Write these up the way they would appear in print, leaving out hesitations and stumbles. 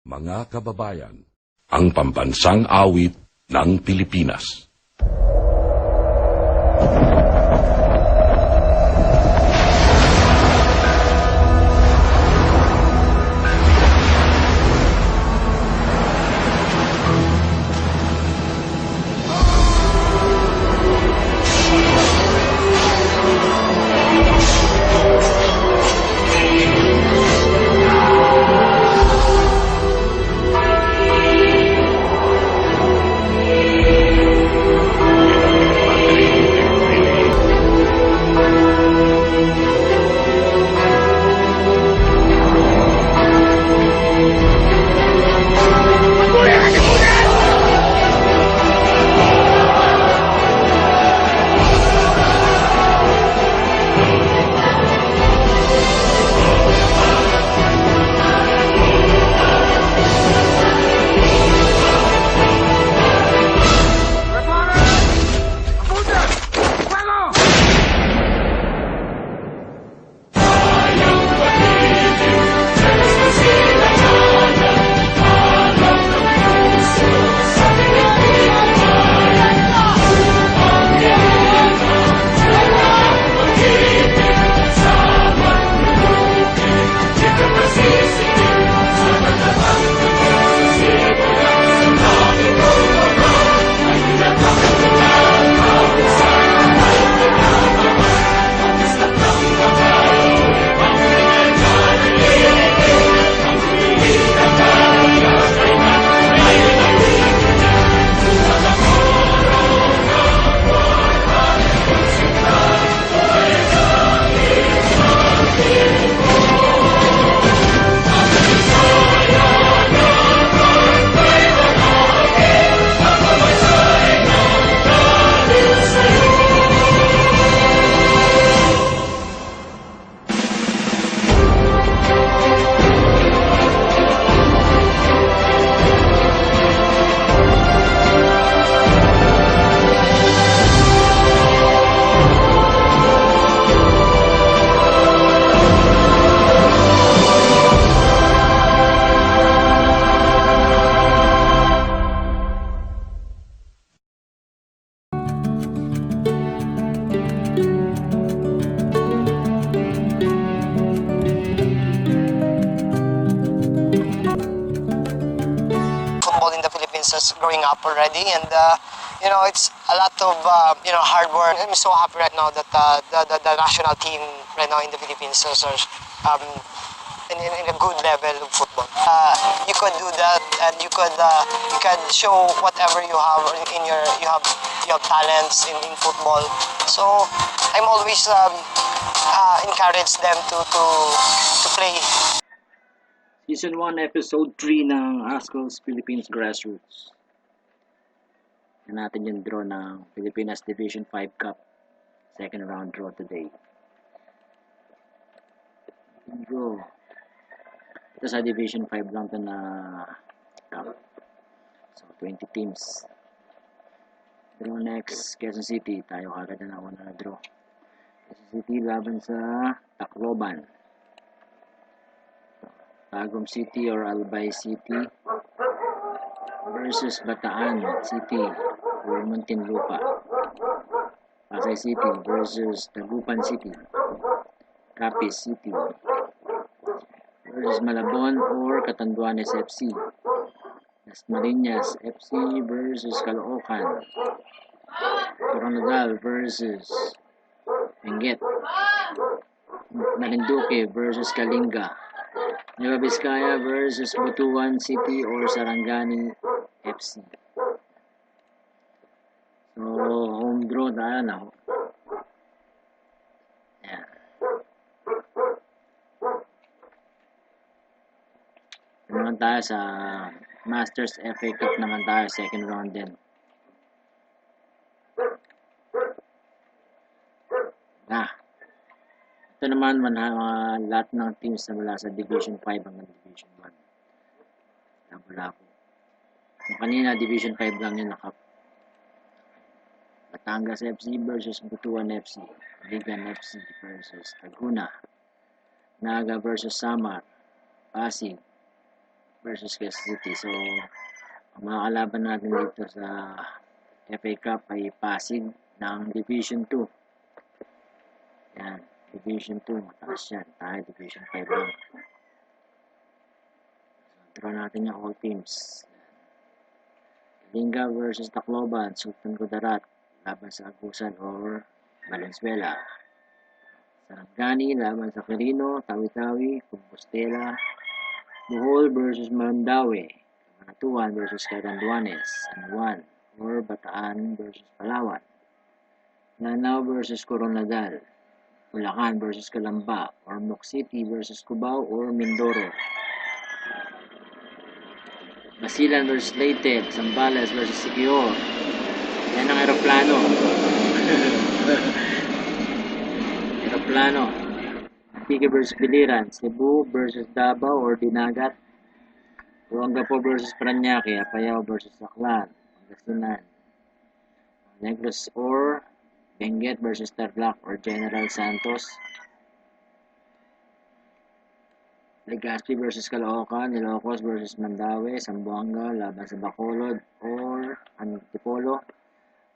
Mga kababayan, ang pambansang awit ng Pilipinas. Growing up already, and it's a lot of hard work. I'm so happy right now that the national team right now in the Philippines are in a good level of football. You could do that, and you can show whatever you have in you have talents in football. So I'm always encourage them to play. Season 1, Episode 3 ng Azkals Philippines Grassroots. Yan natin yung draw ng Pilipinas Division 5 Cup. Second round draw today. Draw. Ito sa Division 5 lang ito na cup. So, 20 teams. Draw next, Quezon City. Tayo kagad na ako na draw. Quezon City laban sa Tacloban. Tagum City or Albay City versus Bataan City or Muntinlupa. Pasay City versus Tagupan City. Capiz City versus Malabon or Catanduanes FC. Dasmariñas FC versus Caloocan. Coronadal versus Benguet. Marinduque versus Kalinga. Nueva Vizcaya versus Butuan City or Sarangani FC. So, home draw tayo na. Ayan. Naman tayo sa Masters FA Cup naman tayo, second round din. Ito naman, lahat ng teams na mula sa Division 5 hanggang Division 1. Wala ko. Yung kanina, Division 5 lang yun na cup. Batangas FC versus Butuan FC. Ligan FC versus Laguna. Naga versus Samar. Pasig. versus Quezon City. So, ang mga kalaban natin dito sa FA Cup ay Pasig ng Division 2. Yan, Division 2, mataas yan. Tayo, Division 5 lang. So, draw natin yung all teams. Linga versus Tacloban, Sultan Kudarat, laban sa Agusan or Valenzuela. Sarangani, laban sa Quirino, Tawi-Tawi, Compostela, Bohol versus Mandaue, Cabanatuan versus Catanduanes, San Juan, or Bataan versus Palawan, Lanao versus Coronadal, Bulacan versus Calamba, or Moc City versus Cubao or Mindoro, Basilan versus Leyte, Zambales versus Siquijor. Yan ang aeroplano. Aeroplano. Antique versus Biliran, Cebu versus Davao or Dinagat, Olongapo versus Parañaque, Apayao versus Aklan, Pangasinan, Negros or Benguet versus Tarlac or General Santos, Legazpi versus Caloocan, Ilocos versus Mandaue, Zamboanga laban sa Bacolod or Antipolo,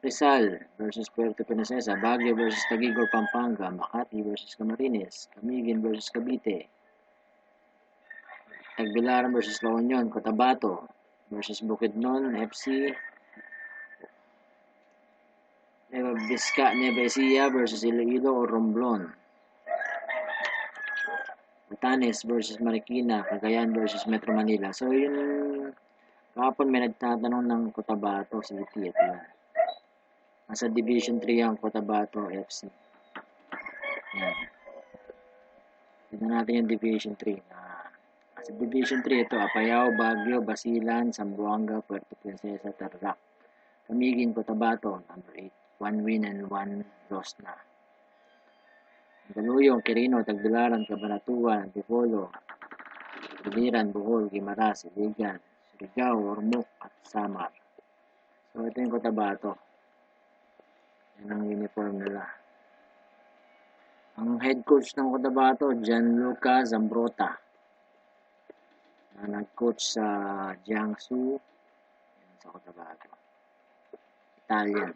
Rizal versus Puerto Princesa, Baguio versus Taguig or Pampanga, Makati versus Camarines, Camiguin versus Cavite, Tagbilaran versus La Union, Cotabato versus Bukidnon FC, Nueva Ecija versus Iloilo or Romblon, Batanes versus Marikina, Cagayan versus Metro Manila. So yun, kahapon may nagtatanong ng Cotabato City. Ito yan. Nasa Division 3 ang Cotabato FC. Yan. Tignan natin yung Division 3. Sa Division 3 ito, Apayao, Baguio, Basilan, Zamboanga, Puerto Princesa, Tarlac, Camiguin, Cotabato, number 8. 1 win and 1 loss na. Galuyong, Quirino, Tagbilaran, Cabanatuan, Antipolo, Biliran, Bohol, Guimaras, Iligan, Surigao, Ormoc, at Samar. So ito yung Cotabato. Yan ang uniform nila. Ang head coach ng Cotabato, Gianluca Zambrota. Nag-coach sa Jiangsu. Yan sa Cotabato. Italian.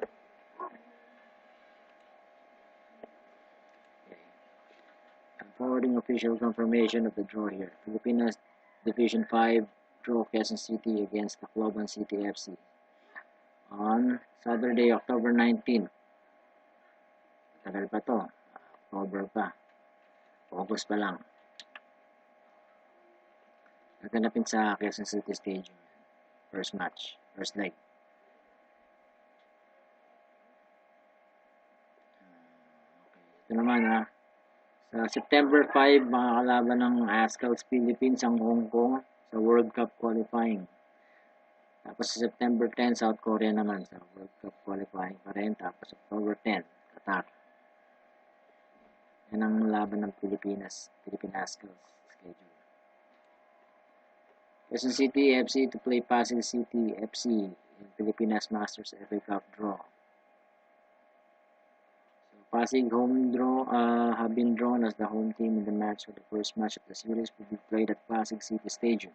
Forwarding official confirmation of the draw here. Pilipinas Division 5 draw Quezon City against Tacloban City FC on Saturday, October 19. Tagal pa to. October pa. August pa lang. Naganapin sa Quezon City Stadium. First match. First leg. Ito naman ha. Sa September 5, mga kalaban ng Azkals Philippines ang Hong Kong sa World Cup qualifying. Tapos sa September 10, South Korea naman sa World Cup qualifying pa rin. Tapos October 10, Qatar. Yan ang laban ng Pilipinas, Philippine Azkals schedule. Quezon City FC to play Pasig City FC in Filipinas Masters FA Cup.Who. Pasig home draw have been drawn as the home team in the match for the first match of the series will be played at Pasig City Stadium.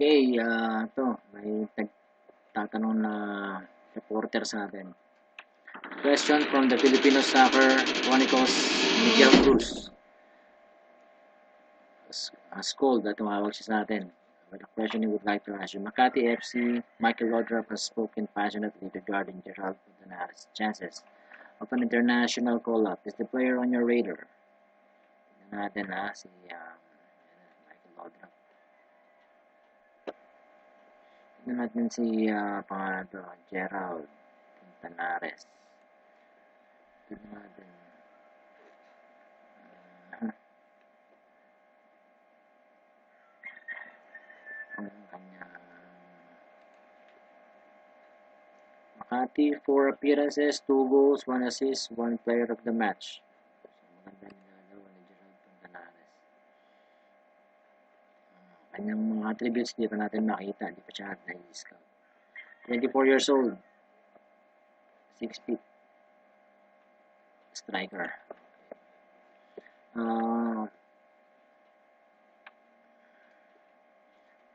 Okay, ito, may tatanong na reporter sa atin. Question from the Filipino Soccer Chronicles, Miguel Cruz. Called at tumawag siya sa atin. With a question he would like to ask you. Makati FC, Michael Lodrup has spoken passionately regarding Gerald Puntanara's chances of an international call-up. Is the player on your radar? Tignan natin si Michael Lodrup. Tignan natin si pangalan to, Gerald Puntanares. Tignan natin. Makati, 4 appearances, 2 goals, 1 assist, 1 player of the match. So, maganda nilalawa ni Gerald Puntanares. Kanyang mga attributes, di pa natin makita. Di pa siya na-scout. 24 years old. 6 feet. striker.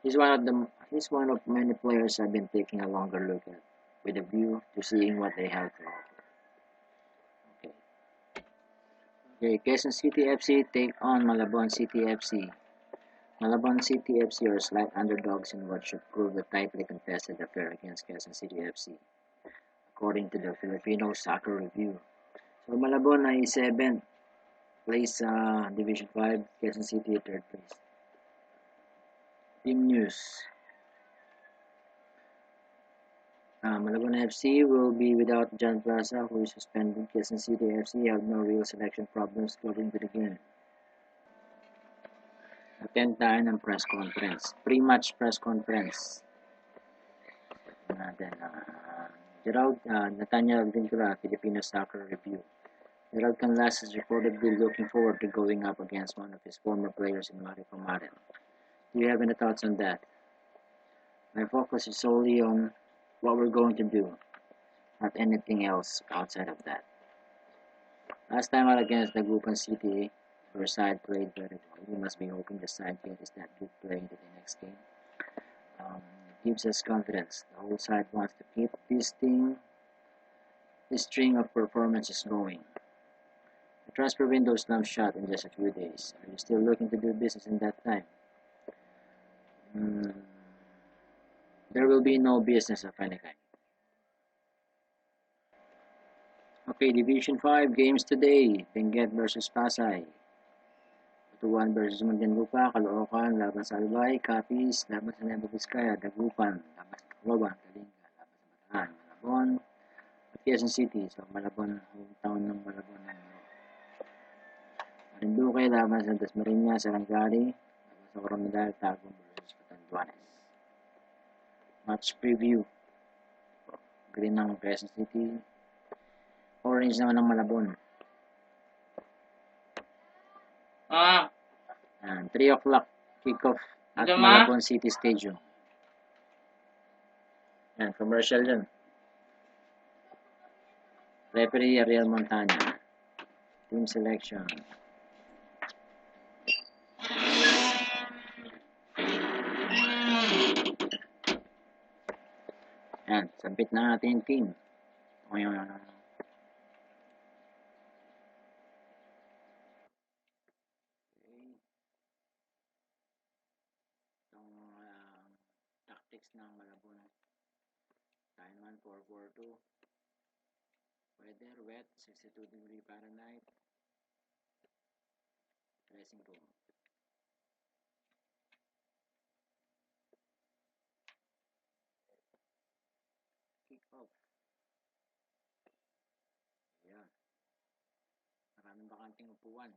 He's one of many players I've been taking a longer look at, with a view to seeing what they have to offer. Okay, Quezon City FC take on Malabon City FC. Malabon City FC are slight underdogs in what should prove a tightly contested affair against Quezon City FC, according to the Filipino Soccer Review. So Malabon ay 7th place sa Division 5, Quezon City 3rd place. Team news. Malabon FC will be without John Plaza, who is suspended. Quezon City FC have no real selection problems going to the game. Attend tayo ng press conference. Pre-match press conference. Nathaniel Vincula, Filipino Soccer Review. Gerald Canlas is reportedly looking forward to going up against one of his former players in Mari Pamaren. Do you have any thoughts on that? My focus is solely on what we're going to do, not anything else outside of that. Last time out against the Dagupan City, your side played very well. We must be hoping the side gets that good play into the next game. It gives us confidence. The whole side wants to keep this string of performances going. The transfer window slams shut in just a few days. Are you still looking to do business in that time? There will be no business of any kind. Okay, Division 5 games today. Benguet versus Pasay. 2-1 versus Muntinlupa, Caloocan, laban sa Albay, Capiz, laban sa Nueva Vizcaya, Dagupan, laban sa Tacloban, Kalinga, laban sa Bataan, Malabon, at Quezon City. So, Malabon, hometown ng Malabon. Marinduque, laban sa Dasmariñas, Sarangani, laban sa Coronadal, Tagum versus Catanduanes. Match preview. Green ng Quezon City. Orange naman ng Malabon. 3 o'clock kickoff at Malabon City Stadium. Yan, commercial yun. Referee Ariel Montana. Team selection. Yan, sabit na natin yung team. Tactics ng Malabon. Tayo naman 4-4-2. Weather wet, 62° Fahrenheit. Dressing room. Kick off. Ayan. Maraming bakanting upuan.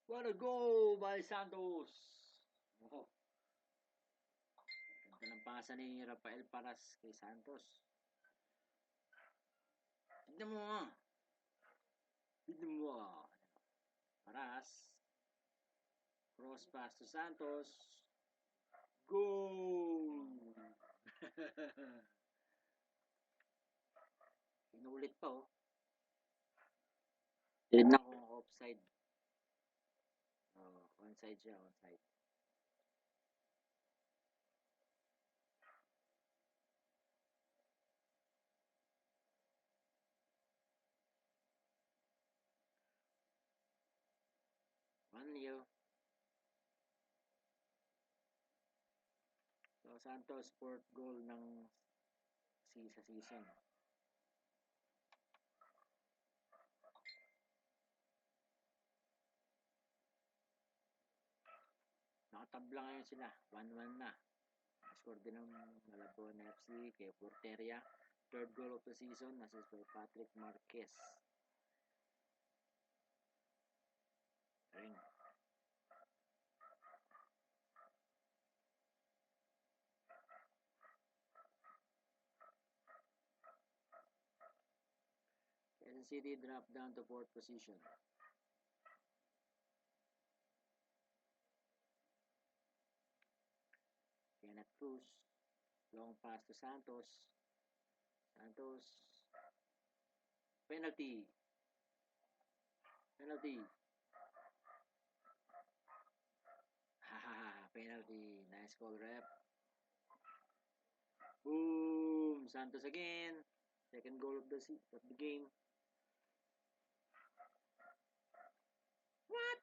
What a goal by Santos! Oh. Ganda ng pasa ni Rafael Paras kay Santos. Tignan mo ah. Tignan mo ah. Paras. Cross pass to Santos. Goal! Inulit pa oh. Tignan ko kung offside. Onside siya, onside. Manlio. So, Santos, fourth goal ng sa season. Nakatabla ngayon sila. 1-1 na. Score din ng Malabon FC kay Porteria. Third goal of the season, assist by Patrick Marquez. Ring. Quezon City dropped down to 4th position. Kenneth Cruz. Long pass to Santos. Santos. Penalty. Penalty. Hahaha. Penalty. Nice call, rep. Boom. Santos again. Second goal of the game. What?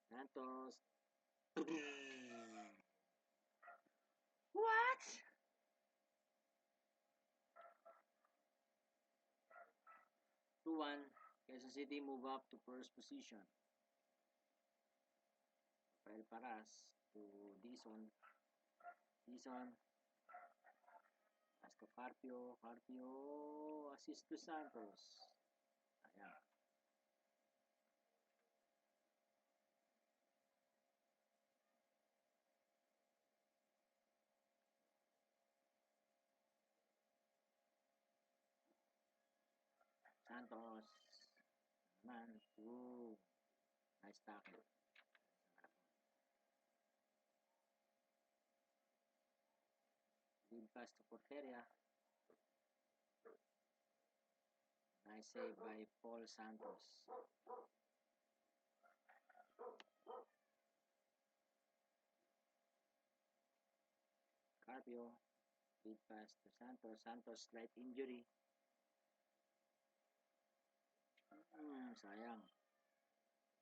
Santos. What? One, Quezon City move up to first position. Rafael Paras to Dizon. Dizon. Pass to Carpio. Carpio assist to Santos. Ayan. Santos. Man. Ooh. Nice tackle. Lead pass to Porteria. Nice save by Paul Santos. Carpio. Lead pass to Santos. Santos slight injury. Sayang.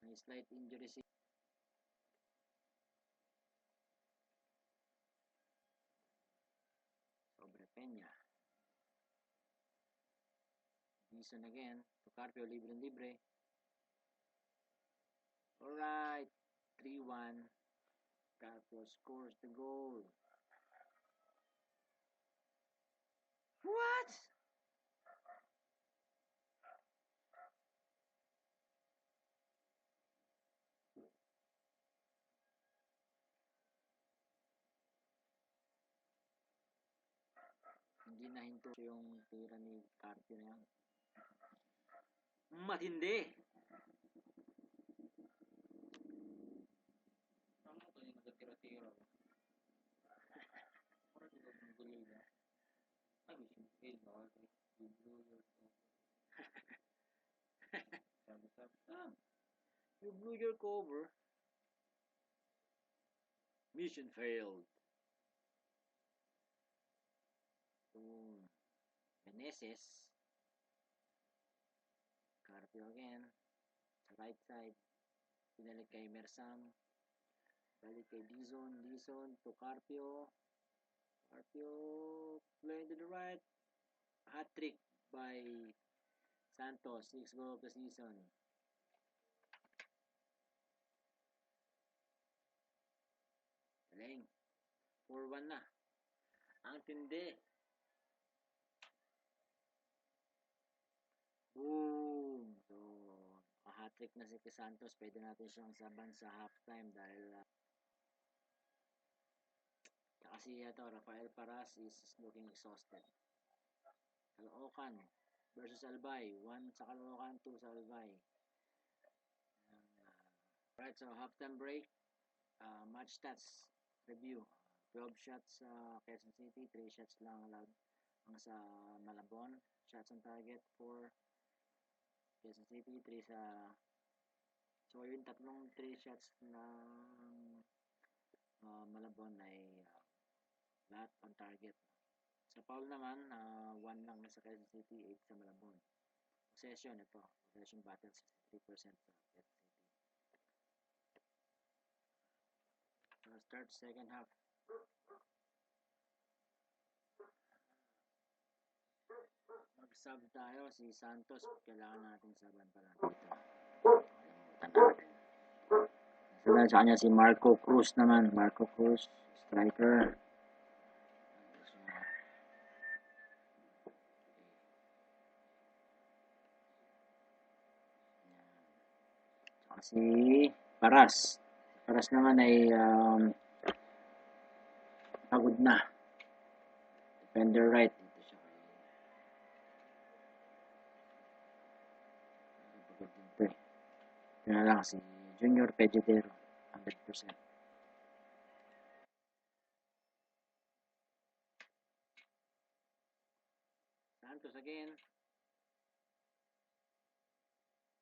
May slight injury si Sobre Peña. Dizon again to Carpio, libre. Alright, 3-1. Carpio scores the goal. What? Hindi nahinto yung tira ni Carpio na yan. Matindi! Ano ito yung nagtira-tira? Parang ito yung guloy na. Ay, may sinipil na ako. You blew your cover. Sabi. You blew your cover. Mission failed. Meneses. Carpio again. Sa right side. Pinalik kay Mersam. Balik kay Dizon. Dizon to Carpio. Carpio playing to the right. Hat-trick by Santos. 6th goal of the season. Galing. 4-1 na. Ang tindi. Boom! So, hat-trick na si Santos. Pwede natin siyang saban sa halftime dahil kasi Rafael Paras is looking exhausted. Caloocan versus Albay. 1 sa Caloocan, 2 sa Albay. Right, so halftime break. Match stats review. 12 shots sa Quezon City, 3 shots lang allowed ang sa Malabon. Shots on target for Quezon City, 3 sa... So, yung tatlong 3 shots ng Malabon ay lahat on target. Sa foul naman, 1 lang na sa Quezon City, 8 sa Malabon. Possession, ito. Possession battle, 63% sa Quezon City. So, start second half. Mag-sub tayo. Si Santos, kailangan natin saban pala dito. Kalimutan natin. Sa kanya si Marco Cruz naman. Marco Cruz, striker. Saka si Paras. Paras naman ay pagod na. Defender right. Dito siya kay pagod dito eh. Ito na lang si Junior Pejedero. 100%. Santos again.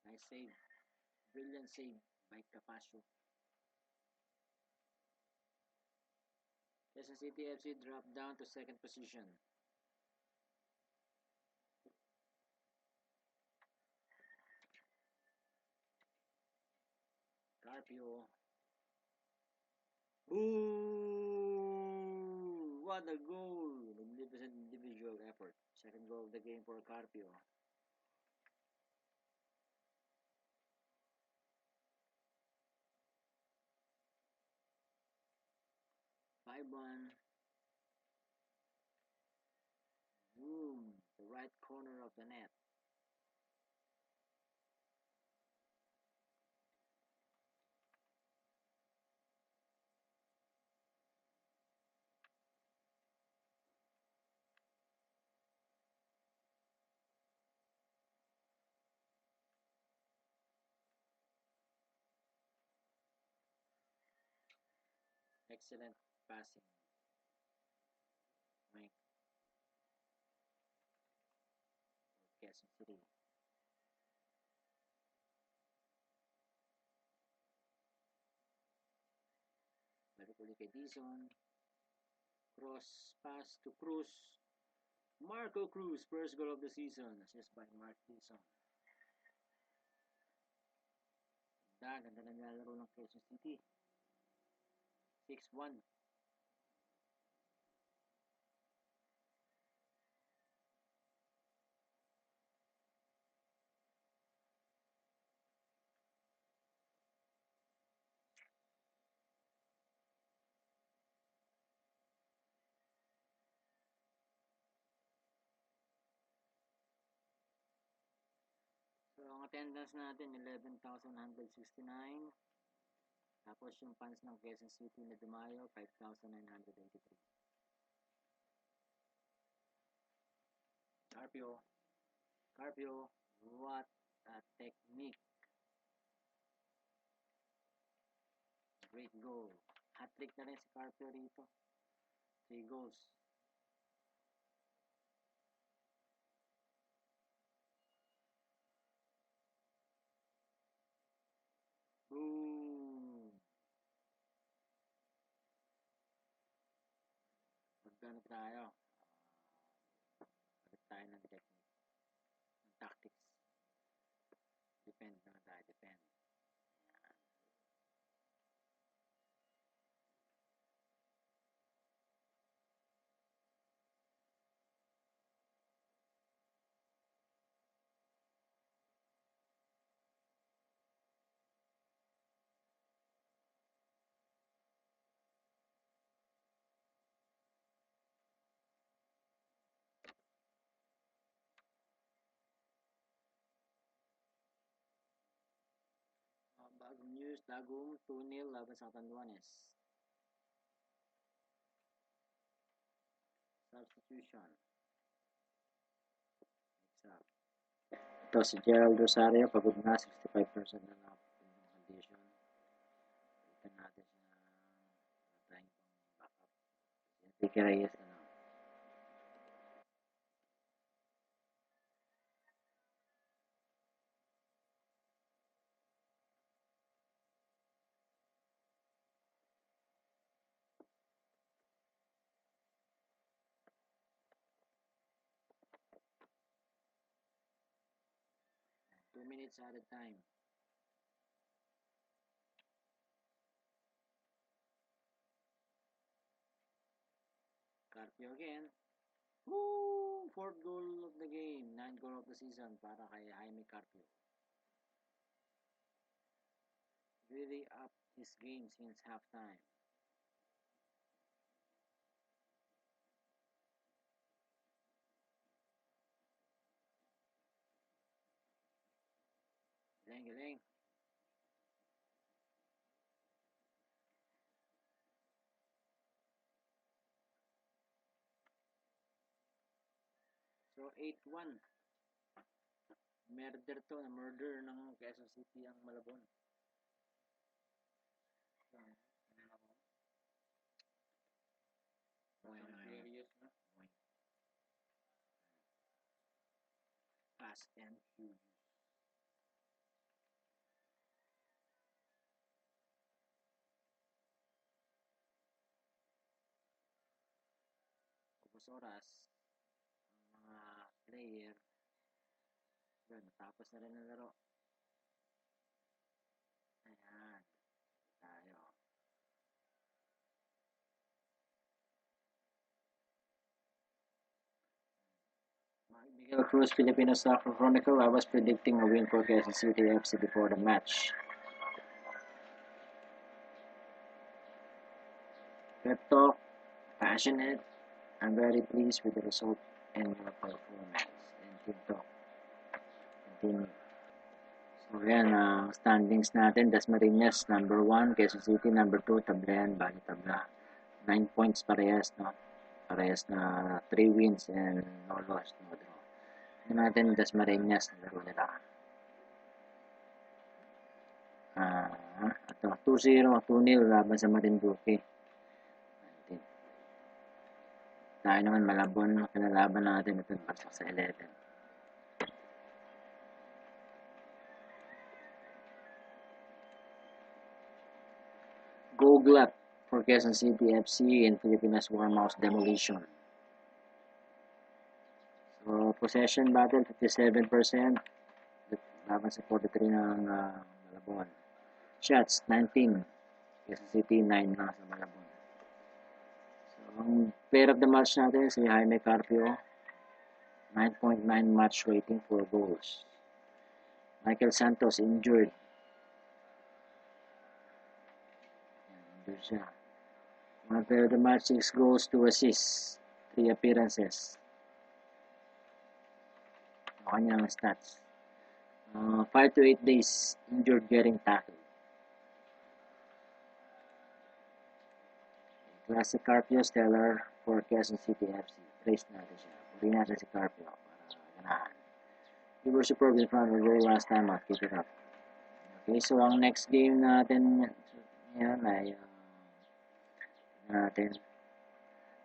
Nice save. Brilliant save by Capasio. Quezon City FC dropped down to second position. Carpio. Ooh! What a goal! Magnificent individual effort. Second goal of the game for Carpio. Boom! The right corner of the net. Excellent passing. Mike. Quezon City. Balik ulit kay Dizon. Cross pass to Cruz. Marco Cruz, first goal of the season. Assist by Mark Dizon. Ganda na nilalaro ng Quezon City. 6-1. So, ang attendance natin, 11,169. Tapos yung fans ng Quezon City na dumayo, 5,983. Carpio, what a technique. Great goal. Hat-trick na rin si Carpio rito. 3 goals. Boom! Magkano tayo? Palit tayo ng technique. Ng tactics. Depend naman tayo. Depend. Yan. Bagong news, Tagum 2-0 laban sa Catanduanes. Substitution. Next up. Ito si Gerald Rosario, pagod na, 65% na lang yung condition. Balikan natin siya na tayong pang backup. Enrique Reyes na lang. Two minutes added time. Carpio again. Woo! Fourth goal of the game. 9th goal of the season para kay Jaime Carpio. Really up his game since halftime. Galing. So, 8-1. Murder ng Quezon City ang Malabon. Serious na. Fast and furious. Tapos oras, ang mga player, yun, natapos na rin ang laro. Ayan, tayo. Miguel Cruz, Filipino Soccer Chronicle. I was predicting a win for Quezon City FC before the match. Pep talk, passionate. I'm very pleased with the result and your performance. And team talk. Continue. So yan, standings natin. Dasmariñas, number 1. Quezon City, number 2. Tablayan, bali tabla. 9 points parehas, no? Parehas na 3 wins and no loss, no draw. Yan natin, Dasmariñas, laro nila. Ito, 2-0, 2-0 laban sa Marinduque. Tayo naman, Malabon, kinalaban natin ito pasok sa 11. Go Glut for Quezon City FC and Pilipinas Warmhouse Demolition. So, possession battle, 57%. Laban sa 43 ng Malabon. Shots, 19. Quezon City, 9 na sa Malabon. Ang player of the match natin si Jaime Carpio, 9.9 match rating, 4 goals. Michael Santos injured. Injured siya. Ang player of the match, 6 goals, 2 assists, 3 appearances. Ang kanyang stats. 5 to 8 days injured getting tackled. Classic Carpio Stellar for Quezon City FC. Praise natin siya. Puli natin si Carpio para ganahan. We were superb in front of the goal last time at keep it up. Okay, so ang next game natin yan ay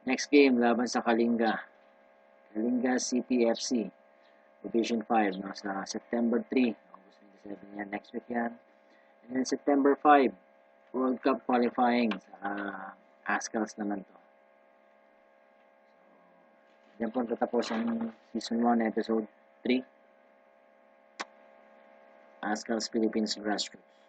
next game laban sa Kalinga. Kalinga City FC. Division 5 sa September 3. August 27 yan. Next week yan. And then September 5. World Cup qualifying sa Azkals naman to. So, yan po tatapos ang Season 1, Episode 3. Azkals Philippines Grassroots.